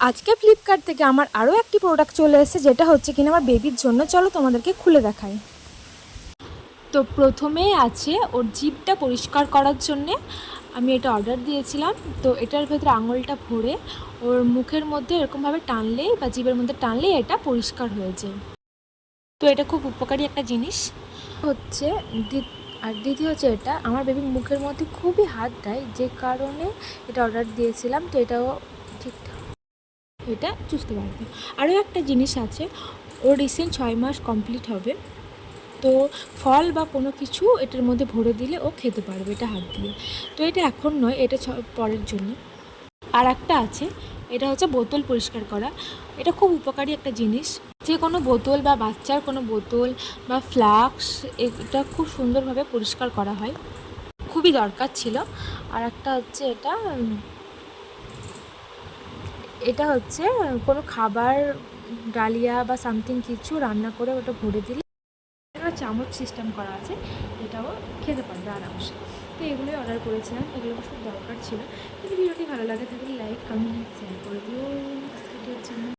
আজকে ফ্লিপকার্ট থেকে আমার আরও একটি প্রোডাক্ট চলে এসেছে, যেটা হচ্ছে কিনা আমার বেবির জন্য। চলো তোমাদেরকে খুলে দেখাই। তো প্রথমেই আছে ওর জিভটা পরিষ্কার করার জন্যে আমি এটা অর্ডার দিয়েছিলাম। তো এটার ভেতরে আঙুলটা ভরে ওর মুখের মধ্যে এরকমভাবে টানলেই বা জিভের মধ্যে টানলেই এটা পরিষ্কার হয়ে যায়। তো এটা খুব উপকারী একটা জিনিস হচ্ছে। আর দ্বিতীয় হচ্ছে, এটা আমার বেবির মুখের মধ্যে খুবই হাত দেয়, যে কারণে এটা অর্ডার দিয়েছিলাম। তো এটাও ঠিকঠাক এটা চুষতে পারবে। আরও একটা জিনিস আছে, ওর রিসেন্ট 6 মাস কমপ্লিট হবে। তো ফল বা কোনো কিছু এটার মধ্যে ভরে দিলে ও খেতে পারবে এটা হাত দিয়ে। তো এটা এখন নয়, এটা পরের জন্য। আর একটা আছে, এটা হচ্ছে বোতল পরিষ্কার করা। এটা খুব উপকারী একটা জিনিস। যে কোনো বোতল বা বাচ্চার কোনো বোতল বা ফ্লাস্ক, এটা খুব সুন্দরভাবে পরিষ্কার করা হয়, খুবই দরকার ছিল। আর একটা হচ্ছে এটা হচ্ছে কোনো খাবার, ডালিয়া বা সামথিং কিছু রান্না করে ওটা ভরে দিলে একটা চামচ সিস্টেম করা আছে, এটাও খেতে পারবে আরামসে। তো এগুলোই অর্ডার করেছিলাম, এগুলো খুব দরকার ছিল। যদি ভিডিওটি ভালো লাগে থাকলে লাইক, কমেন্ট, শেয়ার করে দিও নেক্সট ভিডিওর জন্য।